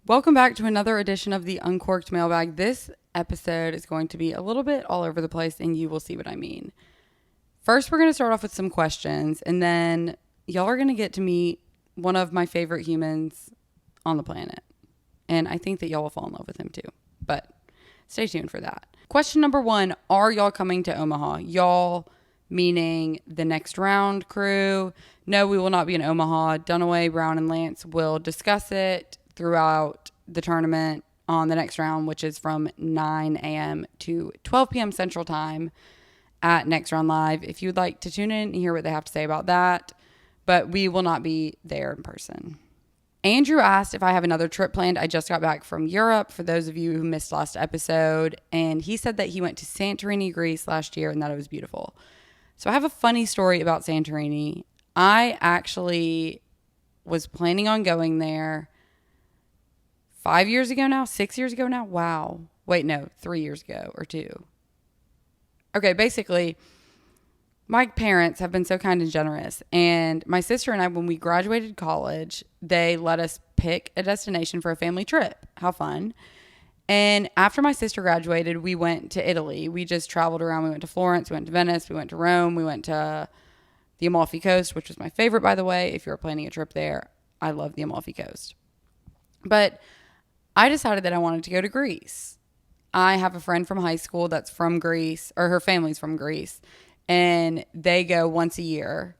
Welcome back to another edition of the Uncorked Mailbag. This episode is going to be a little bit all over the place, and you will see what I mean. First, we're going to start off with some questions, and then y'all are going to get to meet one of my favorite humans on the planet. And I think that y'all will fall in love with him too. But stay tuned for that. Question number 1, are y'all coming to Omaha? Y'all meaning the next round crew. No, we will not be in Omaha. Dunaway, Brown, and Lance will discuss it throughout the tournament on the next round, which is from 9 a.m. to 12 p.m. Central Time at Next Round Live. If you'd like to tune in and hear what they have to say about that, but we will not be there in person. Andrew asked if I have another trip planned. I just got back from Europe, for those of you who missed last episode, and he said that he went to Santorini, Greece last year and that it was beautiful. So I have a funny story about Santorini. I actually was planning on going there 5 years ago now, 6 years ago now. Wow. Wait, no, 3 years ago or 2. Okay, basically, my parents have been so kind and generous. And my sister and I, when we graduated college, they let us pick a destination for a family trip. How fun. And after my sister graduated, we went to Italy. We just traveled around. We went to Florence, we went to Venice, we went to Rome, we went to the Amalfi Coast, which was my favorite, by the way. If you're planning a trip there, I love the Amalfi Coast. But I decided that I wanted to go to Greece. I have a friend from high school that's from Greece, or her family's from Greece, and they go once a year.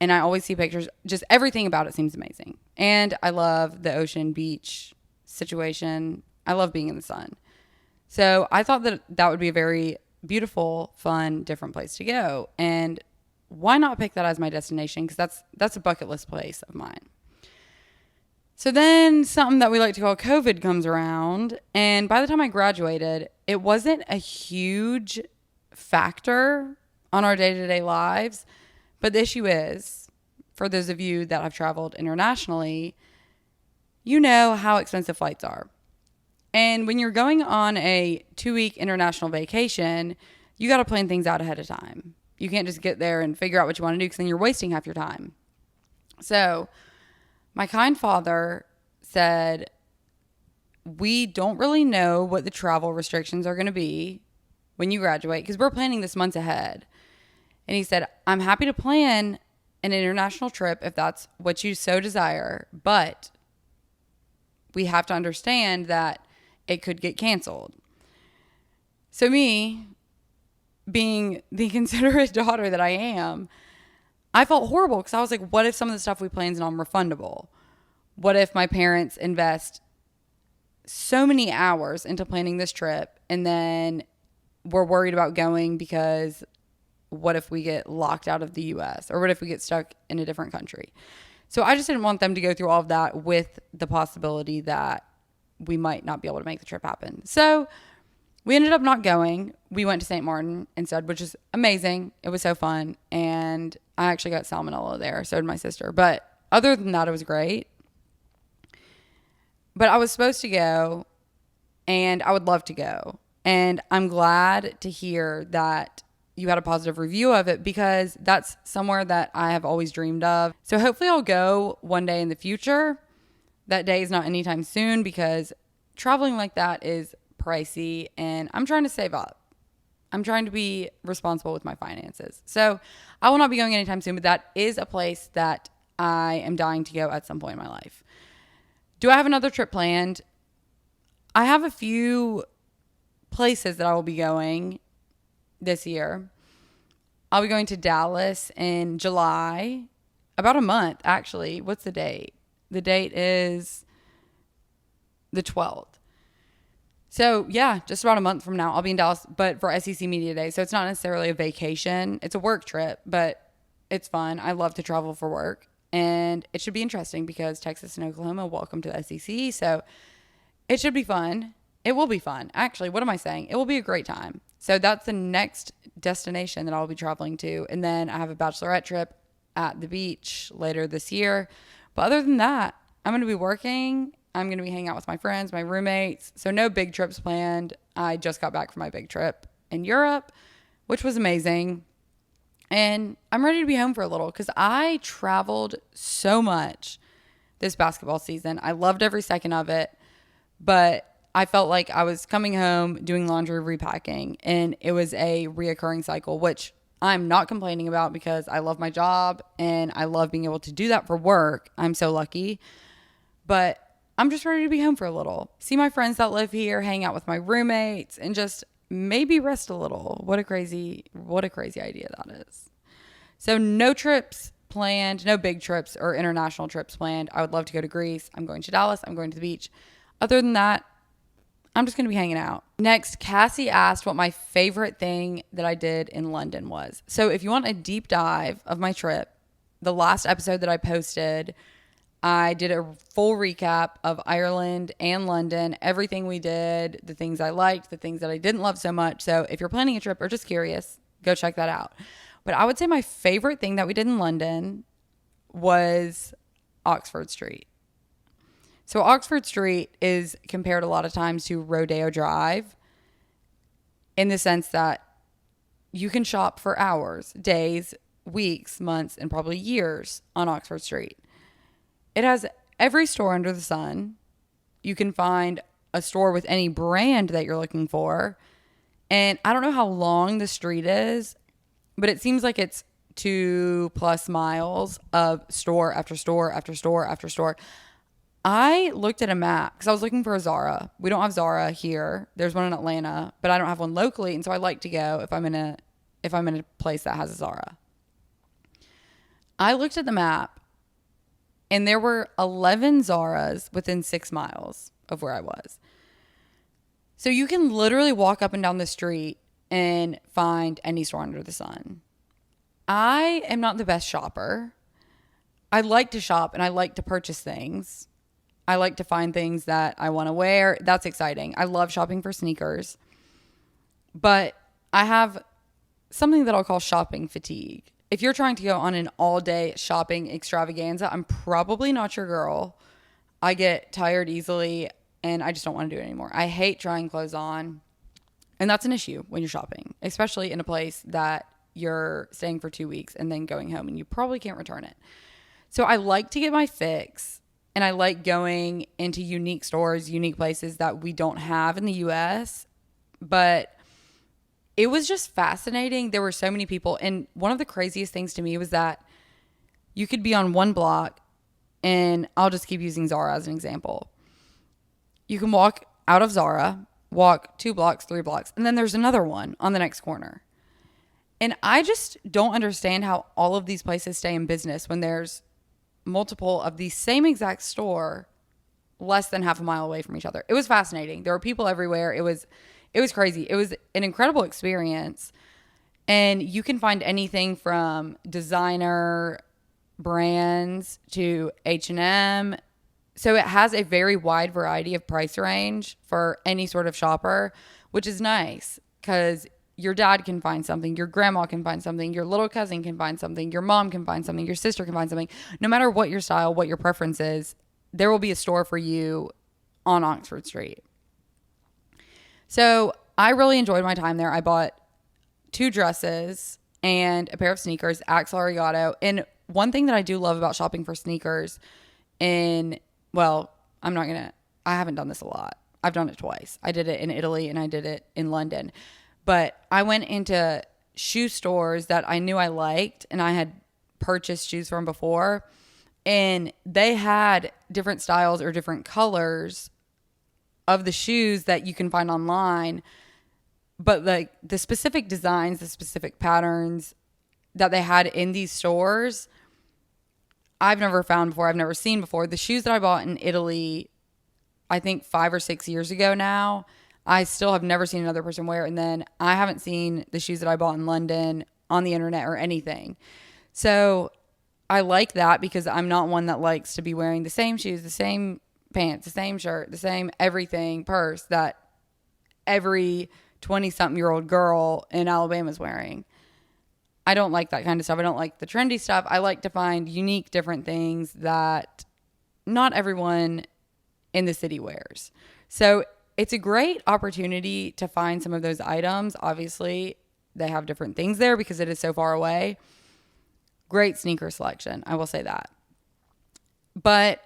And I always see pictures. Just everything about it seems amazing. And I love the ocean beach situation. I love being in the sun. So I thought that that would be a very beautiful, fun, different place to go. And why not pick that as my destination? Because that's a bucket list place of mine. So then something that we like to call COVID comes around. And by the time I graduated, it wasn't a huge factor on our day-to-day lives. But the issue is, for those of you that have traveled internationally, you know how expensive flights are. And when you're going on a 2-week international vacation, you got to plan things out ahead of time. You can't just get there and figure out what you want to do, because then you're wasting half your time. So my kind father said, we don't really know what the travel restrictions are going to be when you graduate, because we're planning this months ahead. And he said, I'm happy to plan an international trip if that's what you so desire, but we have to understand that it could get canceled. So me, being the considerate daughter that I am, I felt horrible, because I was like, what if some of the stuff we plan is non-refundable? What if my parents invest so many hours into planning this trip and then we're worried about going because what if we get locked out of the U.S. or what if we get stuck in a different country? So I just didn't want them to go through all of that with the possibility that we might not be able to make the trip happen. So we ended up not going. We went to St. Martin instead, which is amazing. It was so fun. And I actually got salmonella there. So did my sister. But other than that, it was great. But I was supposed to go, and I would love to go. And I'm glad to hear that you had a positive review of it, because that's somewhere that I have always dreamed of. So hopefully I'll go one day in the future. That day is not anytime soon, because traveling like that is pricey, and I'm trying to save up. I'm trying to be responsible with my finances. So I will not be going anytime soon, but that is a place that I am dying to go at some point in my life. Do I have another trip planned? I have a few places that I will be going this year. I'll be going to Dallas in July, about a month, actually. What's the date? The date is the 12th. So yeah, just about a month from now, I'll be in Dallas, but for SEC Media Day. So it's not necessarily a vacation. It's a work trip, but it's fun. I love to travel for work, and it should be interesting because Texas and Oklahoma welcome to the SEC. So it should be fun. It will be fun. Actually, what am I saying? It will be a great time. So that's the next destination that I'll be traveling to. And then I have a bachelorette trip at the beach later this year. But other than that, I'm going to be working. I'm going to be hanging out with my friends, my roommates. So no big trips planned. I just got back from my big trip in Europe, which was amazing. And I'm ready to be home for a little, because I traveled so much this basketball season. I loved every second of it, but I felt like I was coming home, doing laundry, repacking, and it was a reoccurring cycle, which I'm not complaining about because I love my job and I love being able to do that for work. I'm so lucky. But I'm just ready to be home for a little. See my friends that live here, hang out with my roommates, and just maybe rest a little. What a crazy idea that is. So no trips planned, no big trips or international trips planned. I would love to go to Greece. I'm going to Dallas. I'm going to the beach. Other than that, I'm just going to be hanging out. Next, Cassie asked what my favorite thing that I did in London was. So if you want a deep dive of my trip, the last episode that I posted, I did a full recap of Ireland and London, everything we did, the things I liked, the things that I didn't love so much. So if you're planning a trip or just curious, go check that out. But I would say my favorite thing that we did in London was Oxford Street. So Oxford Street is compared a lot of times to Rodeo Drive in the sense that you can shop for hours, days, weeks, months, and probably years on Oxford Street. It has every store under the sun. You can find a store with any brand that you're looking for. And I don't know how long the street is, but it seems like it's 2+ miles of store after store after store after store. I looked at a map because I was looking for a Zara. We don't have Zara here. There's one in Atlanta, but I don't have one locally, and so I like to go if I'm in a place that has a Zara. I looked at the map, and there were 11 Zaras within 6 miles of where I was. So you can literally walk up and down the street and find any store under the sun. I am not the best shopper. I like to shop and I like to purchase things. I like to find things that I want to wear. That's exciting. I love shopping for sneakers. But I have something that I'll call shopping fatigue. If you're trying to go on an all-day shopping extravaganza, I'm probably not your girl. I get tired easily and I just don't want to do it anymore. I hate trying clothes on. And that's an issue when you're shopping, especially in a place that you're staying for 2 weeks and then going home and you probably can't return it. So I like to get my fix. And I like going into unique stores, unique places that we don't have in the U.S. But it was just fascinating. There were so many people. And one of the craziest things to me was that you could be on one block, and I'll just keep using Zara as an example. You can walk out of Zara, walk 2 blocks, 3 blocks, and then there's another one on the next corner. And I just don't understand how all of these places stay in business when there's multiple of the same exact store less than half a mile away from each other. It was fascinating. There were people everywhere. It was crazy. It was an incredible experience. And you can find anything from designer brands to H&M. So it has a very wide variety of price range for any sort of shopper, which is nice because your dad can find something, your grandma can find something, your little cousin can find something, your mom can find something, your sister can find something. No matter what your style, what your preference is, there will be a store for you on Oxford Street. So I really enjoyed my time there. I bought 2 dresses and a pair of sneakers, Axel Arigato. And one thing that I do love about shopping for sneakers I haven't done this a lot. I've done it twice. I did it in Italy and I did it in London. But I went into shoe stores that I knew I liked and I had purchased shoes from before. And they had different styles or different colors of the shoes that you can find online. But like the specific designs, the specific patterns that they had in these stores, I've never found before. I've never seen before. The shoes that I bought in Italy, I think 5 or 6 years ago now, I still have never seen another person wear. And then I haven't seen the shoes that I bought in London on the internet or anything. So I like that because I'm not one that likes to be wearing the same shoes, the same pants, the same shirt, the same everything purse that every 20-something-year-old girl in Alabama is wearing. I don't like that kind of stuff. I don't like the trendy stuff. I like to find unique, different things that not everyone in the city wears. So it's a great opportunity to find some of those items. Obviously, they have different things there because it is so far away. Great sneaker selection, I will say that. But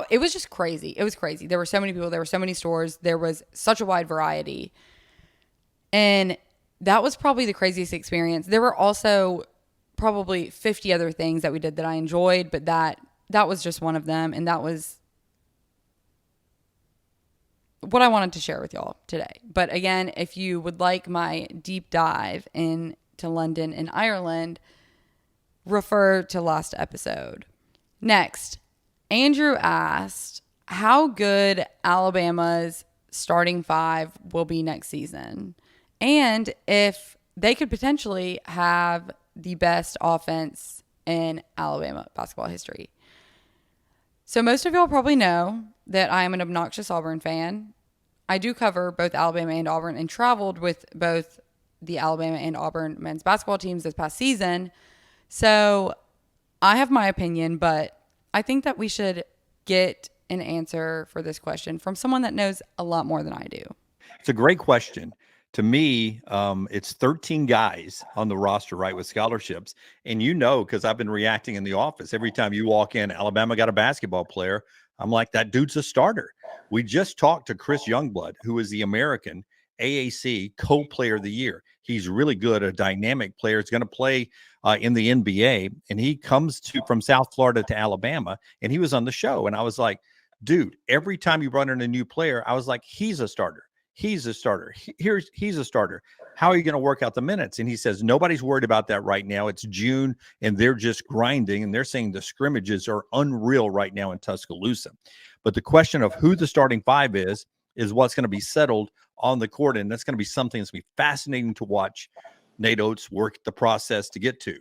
it was just crazy. It was crazy. There were so many people. There were so many stores. There was such a wide variety. And that was probably the craziest experience. There were also probably 50 other things that we did that I enjoyed, but that was just one of them. And that was what I wanted to share with y'all today. But again, if you would like my deep dive into London and Ireland, refer to last episode. Next, Andrew asked how good Alabama's starting five will be next season, and if they could potentially have the best offense in Alabama basketball history. So most of y'all probably know that I am an obnoxious Auburn fan. I do cover both Alabama and Auburn and traveled with both the Alabama and Auburn men's basketball teams this past season. So I have my opinion, but I think that we should get an answer for this question from someone that knows a lot more than I do. It's a great question. To me, it's 13 guys on the roster, right, with scholarships. And because I've been reacting in the office. Every time you walk in, Alabama got a basketball player. I'm like, that dude's a starter. We just talked to Chris Youngblood, who is the American AAC co-player of the year. He's really good, a dynamic player. He's going to play in the NBA, and he comes from South Florida to Alabama, and he was on the show. And I was like, dude, every time you brought in a new player, I was like, he's a starter. He's a starter. He's a starter. How are you going to work out the minutes? And he says, nobody's worried about that right now. It's June, and they're just grinding, and they're saying the scrimmages are unreal right now in Tuscaloosa. But the question of who the starting five is what's going to be settled on the court, and that's going to be something that's going to be fascinating to watch Nate Oates work the process to get to.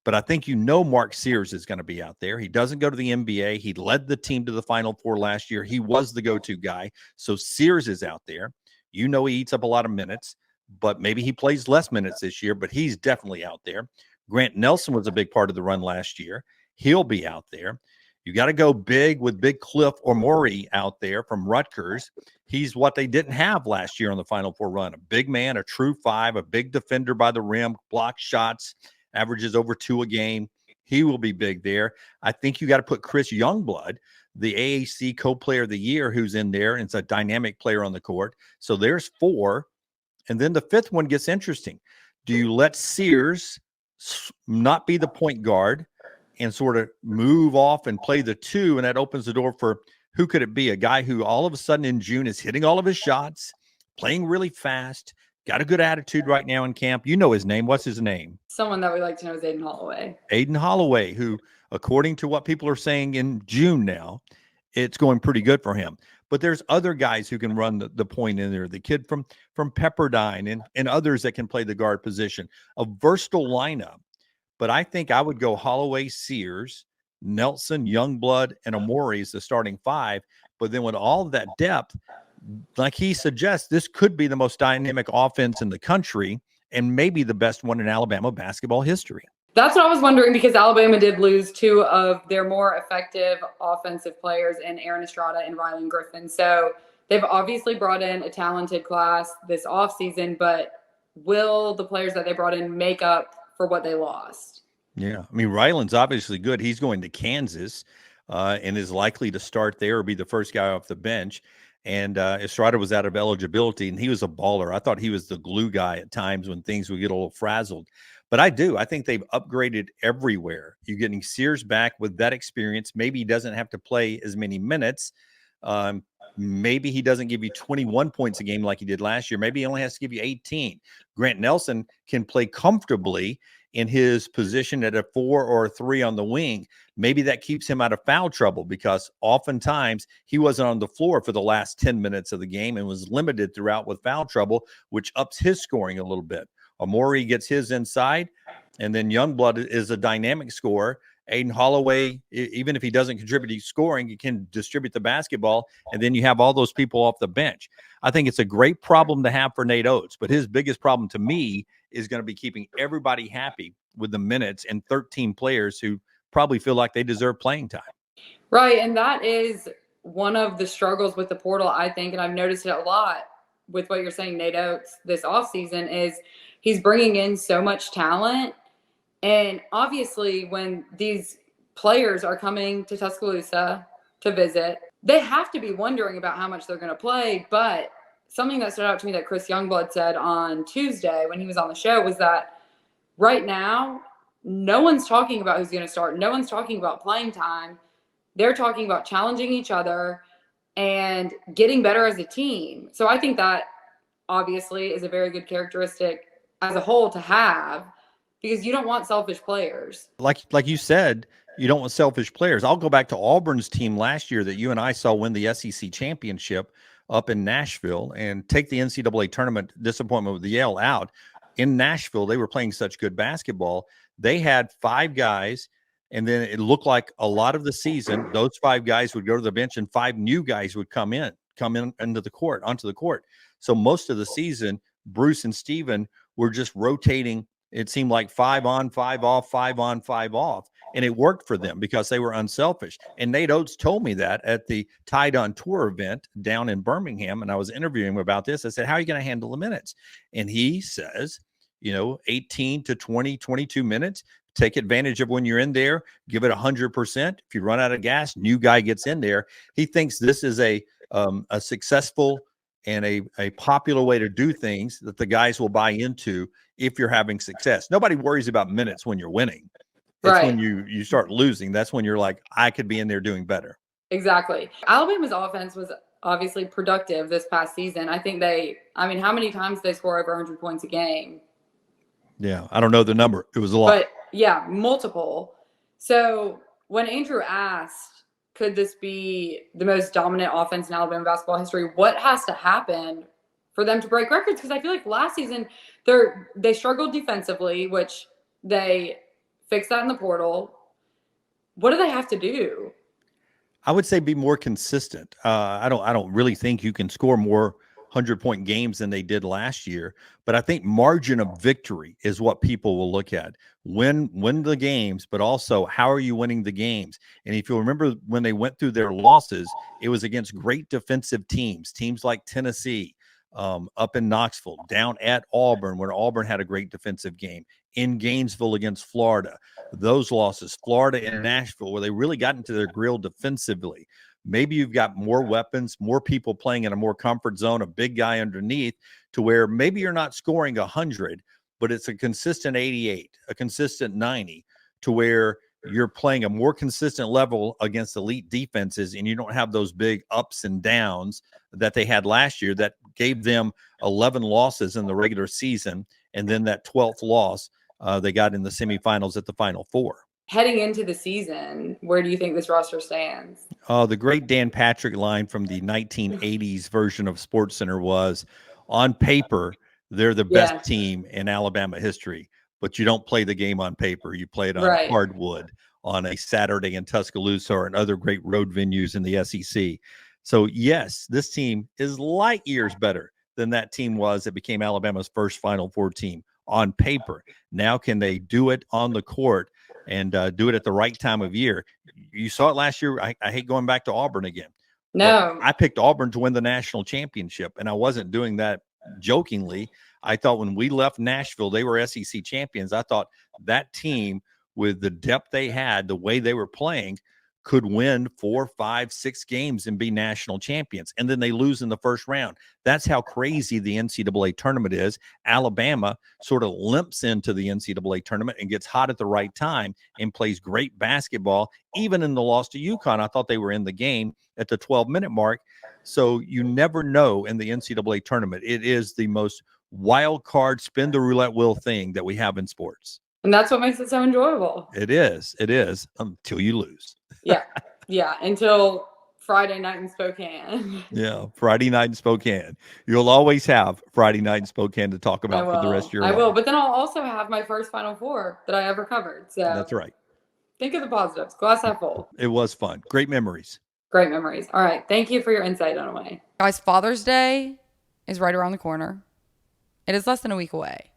But I think Mark Sears is going to be out there. He doesn't go to the NBA. He led the team to the Final Four last year. He was the go-to guy. So Sears is out there. He eats up a lot of minutes, but maybe he plays less minutes this year, but he's definitely out there. Grant Nelson was a big part of the run last year. He'll be out there. You got to go big with Big Cliff Omori out there from Rutgers. He's what they didn't have last year on the Final Four run. A big man, a true five, a big defender by the rim, blocks shots, averages over 2 a game. He will be big there. I think you got to put Chris Youngblood, the AAC co-player of the year, who's in there, and it's a dynamic player on the court. So there's 4. And then the 5th one gets interesting. Do you let Sears not be the point guard and sort of move off and play the 2, and that opens the door for who could it be? A guy who all of a sudden in June is hitting all of his shots, playing really fast, got a good attitude right now in camp. You know his name. What's his name? Someone that we like to know is Aiden Holloway. Aiden Holloway, who, according to what people are saying in June now, it's going pretty good for him. But there's other guys who can run the point in there. The kid from Pepperdine and others that can play the guard position. A versatile lineup. But I think I would go Holloway, Sears, Nelson, Youngblood, and Omori as the starting 5. But then with all of that depth, like he suggests, this could be the most dynamic offense in the country and maybe the best one in Alabama basketball history. That's what I was wondering, because Alabama did lose 2 of their more effective offensive players in Aaron Estrada and Rylan Griffin. So they've obviously brought in a talented class this offseason, but will the players that they brought in make up for what they lost? Yeah. I mean, Rylan's obviously good. He's going to Kansas and is likely to start there or be the first guy off the bench. And Estrada was out of eligibility, and he was a baller. I thought he was the glue guy at times when things would get a little frazzled. But I think they've upgraded everywhere. You're getting Sears back with that experience. Maybe he doesn't have to play as many minutes. Maybe he doesn't give you 21 points a game like he did last year. Maybe he only has to give you 18. Grant Nelson can play comfortably in his position at a 4 or a 3 on the wing. Maybe that keeps him out of foul trouble, because oftentimes he wasn't on the floor for the last 10 minutes of the game and was limited throughout with foul trouble, which ups his scoring a little bit. Omori gets his inside, and then Youngblood is a dynamic scorer. Aiden Holloway, even if he doesn't contribute to scoring, he can distribute the basketball, and then you have all those people off the bench. I think it's a great problem to have for Nate Oates, but his biggest problem to me is going to be keeping everybody happy with the minutes and 13 players who probably feel like they deserve playing time. Right, and that is one of the struggles with the portal, I think, and I've noticed it a lot with what you're saying, Nate Oates, this offseason, is he's bringing in so much talent. And obviously, when these players are coming to Tuscaloosa, to visit. They have to be wondering about how much they're going to play. But something that stood out to me that Chris Youngblood said on Tuesday when he was on the show was that right now, no one's talking about who's going to start. No one's talking about playing time. They're talking about challenging each other and getting better as a team. So I think that obviously is a very good characteristic as a whole to have, because you don't want selfish players. Like you said, you don't want selfish players. I'll go back to Auburn's team last year that you and I saw win the SEC championship up in Nashville and take the NCAA tournament disappointment with the Yale out. In Nashville, they were playing such good basketball. They had 5 guys, and then it looked like a lot of the season, those 5 guys would go to the bench and 5 new guys would come in onto the court. So most of the season, Bruce and Steven were just rotating. It seemed like 5 on, 5 off, 5 on, 5 off. And it worked for them because they were unselfish. And Nate Oates told me that at the Tide on Tour event down in Birmingham. And I was interviewing him about this. I said, how are you going to handle the minutes? And he says, 18 to 20, 22 minutes. Take advantage of when you're in there. Give it 100%. If you run out of gas, new guy gets in there. He thinks this is a successful and a popular way to do things that the guys will buy into if you're having success. Nobody worries about minutes when you're winning. It's Right. when you start losing. That's when you're like, I could be in there doing better. Exactly. Alabama's offense was obviously productive this past season. I think how many times they score over 100 points a game? Yeah, I don't know the number. It was a lot. But yeah, multiple. So when Andrew asked, could this be the most dominant offense in Alabama basketball history, what has to happen for them to break records? Because I feel like last season they struggled defensively, which they fixed that in the portal. What do they have to do? I would say be more consistent. I don't really think you can score more 100-point games than they did last year, but I think margin of victory is what people will look at. Win the games, but also how are you winning the games? And if you remember when they went through their losses, it was against great defensive teams like Tennessee, up in Knoxville, down at Auburn, where Auburn had a great defensive game, in Gainesville against Florida. Those losses, Florida and Nashville, where they really got into their grill defensively. Maybe you've got more weapons, more people playing in a more comfort zone, a big guy underneath, to where maybe you're not scoring 100, but it's a consistent 88, a consistent 90, to where you're playing a more consistent level against elite defenses, and you don't have those big ups and downs that they had last year that gave them 11 losses in the regular season, and then that 12th loss they got in the semifinals at the Final Four. Heading into the season, where do you think this roster stands? The great Dan Patrick line from the 1980s version of SportsCenter was, on paper, they're the best team in Alabama history, but you don't play the game on paper. You play it on hardwood on a Saturday in Tuscaloosa or in other great road venues in the SEC. So, yes, this team is light years better than that team was that became Alabama's first Final Four team on paper. Now, can they do it on the court and do it at the right time of year? You saw it last year. I hate going back to Auburn again. No. But I picked Auburn to win the national championship, and I wasn't doing that jokingly. I thought when we left Nashville, they were SEC champions. I thought that team, with the depth they had, the way they were playing, could win 4, 5, 6 games and be national champions. And then they lose in the first round. That's how crazy the NCAA tournament is. Alabama sort of limps into the NCAA tournament and gets hot at the right time and plays great basketball. Even in the loss to UConn, I thought they were in the game at the 12-minute mark. So you never know in the NCAA tournament. It is the most wild card, spin the roulette wheel thing that we have in sports. And that's what makes it so enjoyable. It is until you lose. Yeah, until Friday night in Spokane. Yeah, Friday night in Spokane. You'll always have Friday night in Spokane to talk about for the rest of your life. I will, but then I'll also have my first Final Four that I ever covered. So that's right. Think of the positives. Glass half full. It was fun. Great memories. Great memories. All right. Thank you for your insight on Away. Guys, Father's Day is right around the corner. It is less than a week away.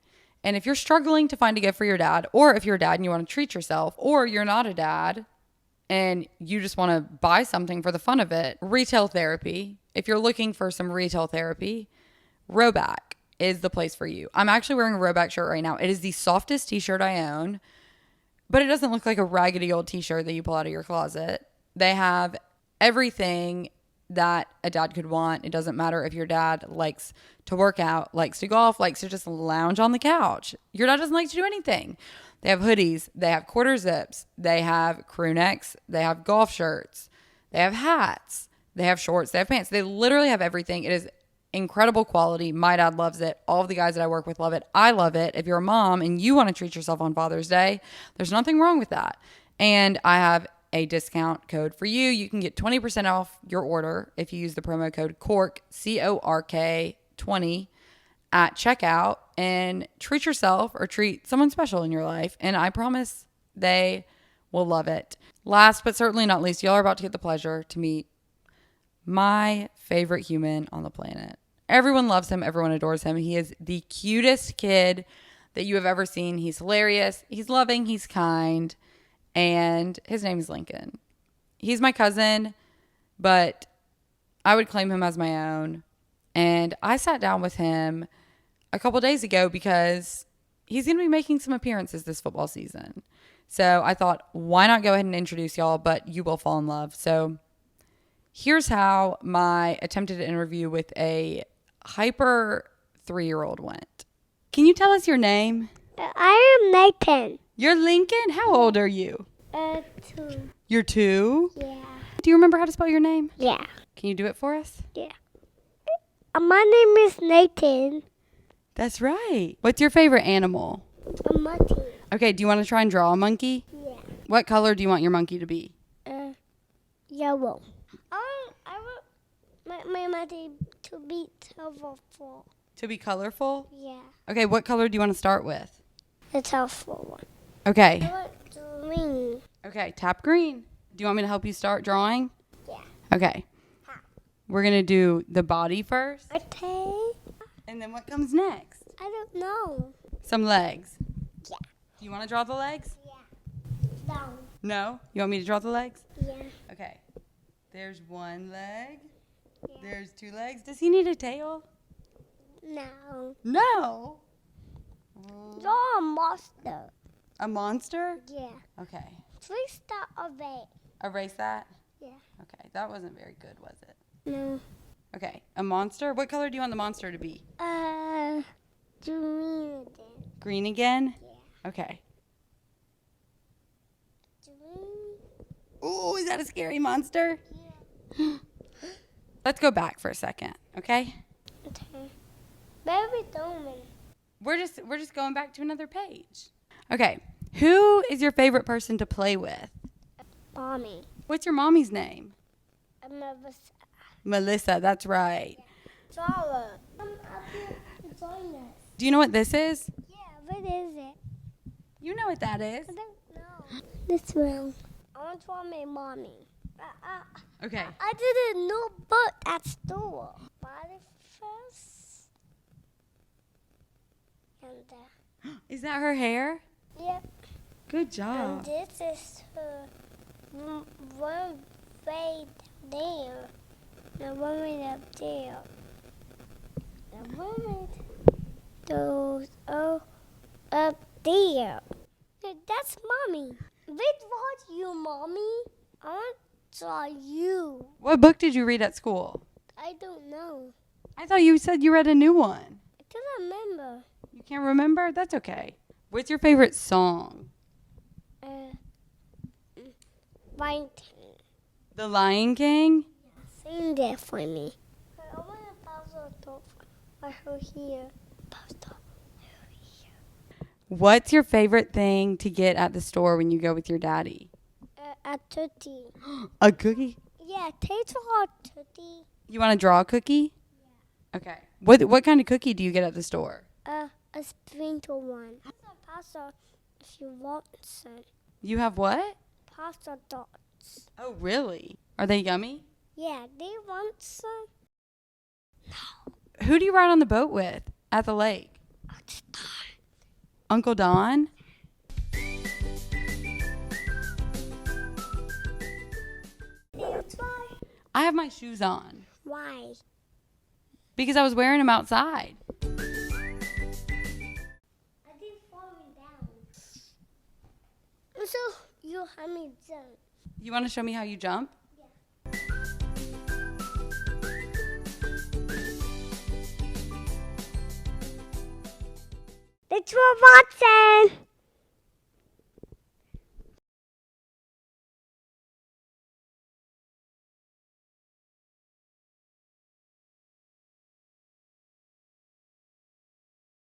And if you're struggling to find a gift for your dad, or if you're a dad and you want to treat yourself, or you're not a dad and you just want to buy something for the fun of it, retail therapy. If you're looking for some retail therapy, Rowback is the place for you. I'm actually wearing a Rowback shirt right now. It is the softest t-shirt I own, but it doesn't look like a raggedy old t-shirt that you pull out of your closet. They have everything that a dad could want. It doesn't matter if your dad likes to work out, likes to golf, likes to just lounge on the couch. Your dad doesn't like to do anything. They have hoodies, they have quarter zips, they have crew necks, they have golf shirts, they have hats, they have shorts, they have pants. They literally have everything. It is incredible quality. My dad loves it. All of the guys that I work with love it. I love it. If you're a mom and you want to treat yourself on Father's Day, there's nothing wrong with that. And I have a discount code for you. You can get 20% off your order if you use the promo code CORK, CORK 20 at checkout, and treat yourself or treat someone special in your life. And I promise they will love it. Last but certainly not least, y'all are about to get the pleasure to meet my favorite human on the planet. Everyone loves him. Everyone adores him. He is the cutest kid that you have ever seen. He's hilarious. He's loving. He's kind. And his name is Lincoln. He's my cousin, but I would claim him as my own. And I sat down with him a couple days ago because he's going to be making some appearances this football season. So I thought, why not go ahead and introduce y'all, but you will fall in love. So here's how my attempted interview with a hyper 3-year-old went. Can you tell us your name? I am Nathan. You're Lincoln? How old are you? 2. You're 2? Yeah. Do you remember how to spell your name? Yeah. Can you do it for us? Yeah. My name is Nathan. That's right. What's your favorite animal? A monkey. Okay, do you want to try and draw a monkey? Yeah. What color do you want your monkey to be? Yellow. I want my monkey to be colorful. To be colorful? Yeah. Okay, what color do you want to start with? The colorful one. Okay. I want green. Okay, tap green. Do you want me to help you start drawing? Yeah. Okay. We're going to do the body first. Okay. And then what comes next? I don't know. Some legs. Yeah. Do you want to draw the legs? Yeah. Down. No? You want me to draw the legs? Yeah. Okay. There's one leg. Yeah. There's 2 legs. Does he need a tail? No. No. Draw a monster. A monster? Yeah. Okay. Please start away. Erase that? Yeah. Okay. That wasn't very good, was it? No. Okay. A monster? What color do you want the monster to be? Green again. Green again? Yeah. Okay. Green. Ooh, is that a scary monster? Yeah. Let's go back for a second, okay? Okay. Baby Doman. We're just going back to another page. Okay. Who is your favorite person to play with? Mommy. What's your mommy's name? I'm nervous. Melissa, that's right. Toddler. I'm up here to join us. Do you know what this is? Yeah, what is it? You know what that is. I don't know. This one. I want to draw my mommy. Okay. I did a new book at store. Body first. And Is that her hair? yep. Good And job. this is her one way there. The one way up there. The one way goes up there. That's mommy. We draw you, mommy. I want to draw you. What book did you read at school? I don't know. I thought you said you read a new one. I can't remember. You can't remember? That's okay. What's your favorite song? Lion The Lion King? Sing that for me. I want to pause the door for her here. Pause the door. What's your favorite thing to get at the store when you go with your daddy? A tootsie. A cookie? Yeah, take a tootsie. You want to draw a cookie? Yeah. Okay. What kind of cookie do you get at the store? A sprinkle one. Pasta if you want some. You have what? Pasta dots. Oh, really? Are they yummy? Yeah, they want some. Who do you ride on the boat with at the lake? Uncle Don? I have my shoes on Why? because I was wearing them outside. I did falling down. So you have me jump. You want to show me how you jump? Yeah. It's for Watson.